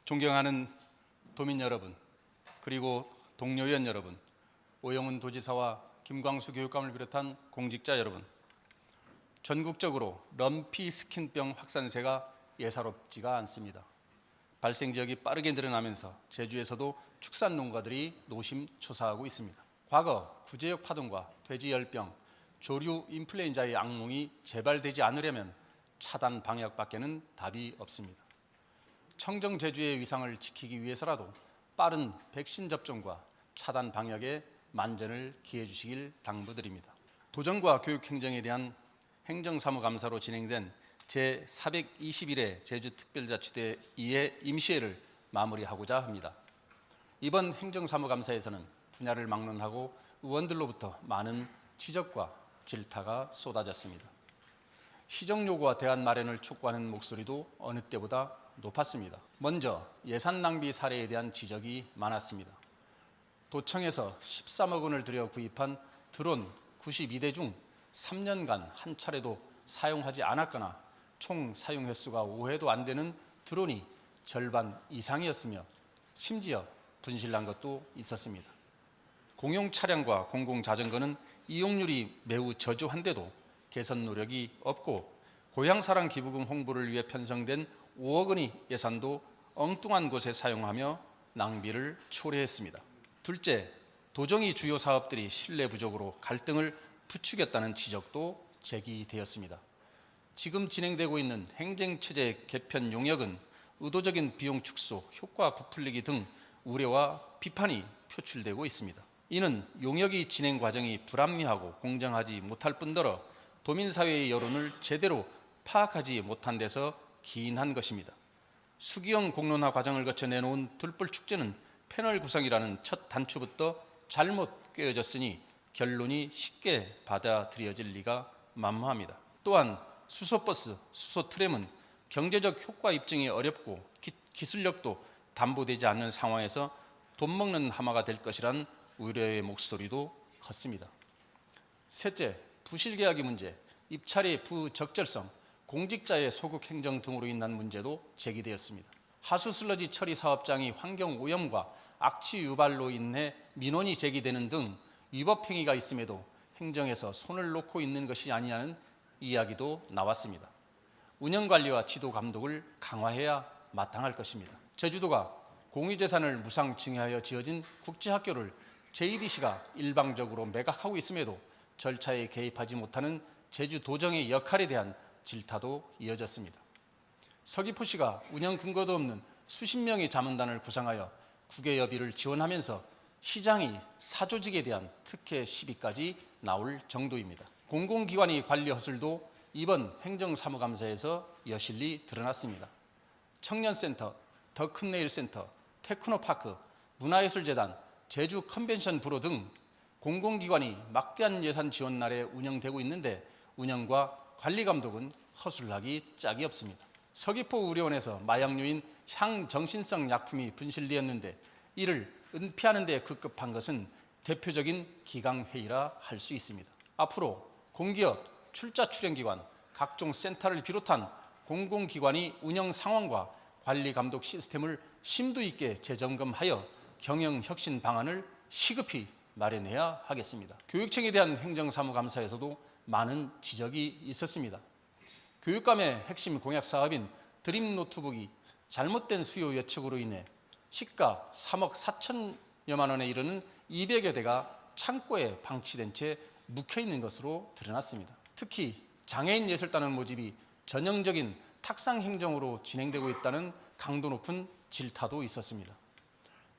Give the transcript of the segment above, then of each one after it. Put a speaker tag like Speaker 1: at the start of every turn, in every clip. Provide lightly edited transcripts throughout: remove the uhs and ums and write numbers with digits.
Speaker 1: 존경하는 도민 여러분, 그리고 동료 의원 여러분, 오영훈 도지사와 김광수 교육감을 비롯한 공직자 여러분, 전국적으로 럼피 스킨병 확산세가 예사롭지가 않습니다. 발생 지역이 빠르게 늘어나면서 제주에서도 축산 농가들이 노심초사하고 있습니다. 과거 구제역 파동과 돼지열병, 조류 인플루엔자의 악몽이 재발되지 않으려면 차단 방역밖에는 답이 없습니다. 청정 제주의 위상을 지키기 위해서라도 빠른 백신 접종과 차단 방역에 만전을 기해 주시길 당부드립니다. 도정과 교육행정에 대한 행정사무감사로 진행된 제421회 제주특별자치대 2회 임시회를 마무리하고자 합니다. 이번 행정사무감사에서는 분야를 막론하고 의원들로부터 많은 지적과 질타가 쏟아졌습니다. 시정요구와 대안 마련을 촉구하는 목소리도 어느 때보다 높았습니다. 먼저 예산 낭비 사례에 대한 지적이 많았습니다. 도청에서 13억 원을 들여 구입한 드론 92대 중 3년간 한 차례도 사용하지 않았거나 총 사용 횟수가 5회도 안 되는 드론이 절반 이상이었으며 심지어 분실난 것도 있었습니다. 공용 차량과 공공 자전거는 이용률이 매우 저조한데도 개선 노력이 없고 고향사랑 기부금 홍보를 위해 편성된 5억 원의 예산도 엉뚱한 곳에 사용하며 낭비를 초래했습니다. 둘째, 도정이 주요 사업들이 신뢰 부족으로 갈등을 부추겼다는 지적도 제기되었습니다. 지금 진행되고 있는 행정체제 개편 용역은 의도적인 비용 축소, 효과 부풀리기 등 우려와 비판이 표출되고 있습니다. 이는 용역의 진행 과정이 불합리하고 공정하지 못할 뿐더러 도민사회의 여론을 제대로 파악하지 못한 데서 기인한 것입니다. 수기형 공론화 과정을 거쳐 내놓은 둘불축제는 패널 구성이라는 첫 단추부터 잘못 꿰어졌으니 결론이 쉽게 받아들여질 리가 만무합니다. 또한 수소버스, 수소트램은 경제적 효과 입증이 어렵고 기술력도 담보되지 않는 상황에서 돈 먹는 하마가 될 것이란 우려의 목소리도 컸습니다. 셋째, 부실계약의 문제, 입찰의 부적절성, 공직자의 소극 행정 등으로 인한 문제도 제기되었습니다. 하수슬러지 처리 사업장이 환경오염과 악취 유발로 인해 민원이 제기되는 등 위법 행위가 있음에도 행정에서 손을 놓고 있는 것이 아니냐는 이야기도 나왔습니다. 운영관리와 지도 감독을 강화해야 마땅할 것입니다. 제주도가 공유재산을 무상 증여하여 지어진 국제학교를 JDC가 일방적으로 매각하고 있음에도 절차에 개입하지 못하는 제주도정의 역할에 대한 질타도 이어졌습니다. 서귀포시가 운영 근거도 없는 수십 명의 자문단을 구성하여 국외여비를 지원하면서 시장이 사조직에 대한 특혜 시비까지 나올 정도입니다. 공공기관의 관리 허술도 이번 행정사무감사에서 여실히 드러났습니다. 청년센터, 더 큰 내일 센터, 테크노파크, 문화예술재단, 제주 컨벤션 부로 등 공공기관이 막대한 예산 지원 날에 운영되고 있는데 운영과 관리 감독은 허술하기 짝이 없습니다. 서귀포 의료원에서 마약류인 향정신성 약품이 분실되었는데 이를 은폐하는 데 급급한 것은 대표적인 기강회의라 할 수 있습니다. 앞으로 공기업, 출자 출연기관, 각종 센터를 비롯한 공공기관이 운영 상황과 관리 감독 시스템을 심도 있게 재점검하여 경영 혁신 방안을 시급히 마련해야 하겠습니다. 교육청에 대한 행정사무감사에서도 많은 지적이 있었습니다. 교육감의 핵심 공약 사업인 드림 노트북이 잘못된 수요 예측으로 인해 시가 3억 4천여만 원에 이르는 200여 대가 창고에 방치된 채 묵혀있는 것으로 드러났습니다. 특히 장애인 예술단원 모집이 전형적인 탁상 행정으로 진행되고 있다는 강도 높은 질타도 있었습니다.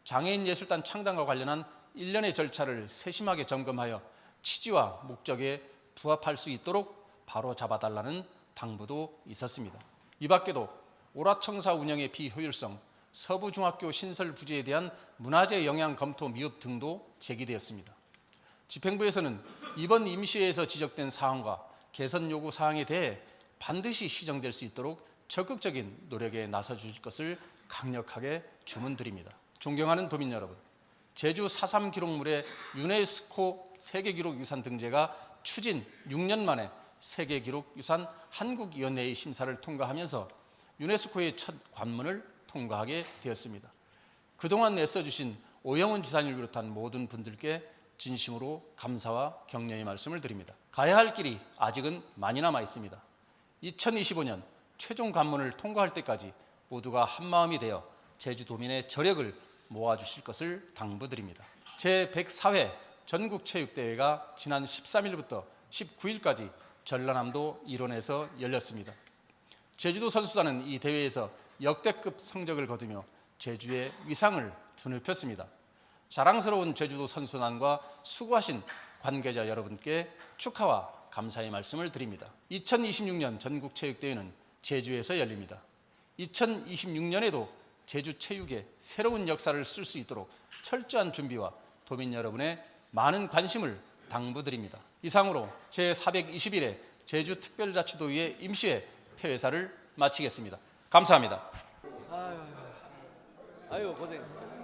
Speaker 1: 장애인 예술단 창단과 관련한 일련의 절차를 세심하게 점검하여 취지와 목적에 부합할 수 있도록 바로 잡아달라는 당부도 있었습니다. 이 밖에도 오라청사 운영의 비효율성, 서부중학교 신설 부지에 대한 문화재 영향 검토 미흡 등도 제기되었습니다. 집행부에서는 이번 임시회에서 지적된 사항과 개선 요구 사항에 대해 반드시 시정될 수 있도록 적극적인 노력에 나서 주실 것을 강력하게 주문드립니다. 존경하는 도민 여러분, 제주 4.3 기록물의 유네스코 세계기록유산 등재가 추진 6년 만에 세계기록유산 한국위원회의 심사를 통과하면서 유네스코의 첫 관문을 통과하게 되었습니다. 그동안 애써주신 오영훈 지사님을 비롯한 모든 분들께 진심으로 감사와 격려의 말씀을 드립니다. 가야 할 길이 아직은 많이 남아 있습니다. 2025년 최종 관문을 통과할 때까지 모두가 한마음이 되어 제주도민의 저력을 모아주실 것을 당부드립니다. 제104회 전국체육대회가 지난 13일부터 19일까지 전라남도 일원에서 열렸습니다. 제주도 선수단은 이 대회에서 역대급 성적을 거두며 제주의 위상을 드높였습니다. 자랑스러운 제주도 선수단과 수고하신 관계자 여러분께 축하와 감사의 말씀을 드립니다. 2026년 전국체육대회는 제주에서 열립니다. 2026년에도 제주 체육의 새로운 역사를 쓸 수 있도록 철저한 준비와 도민 여러분의 많은 관심을 당부드립니다. 이상으로 제421회 제주특별자치도의회 임시회 폐회사를 마치겠습니다. 감사합니다.
Speaker 2: 아유 고생.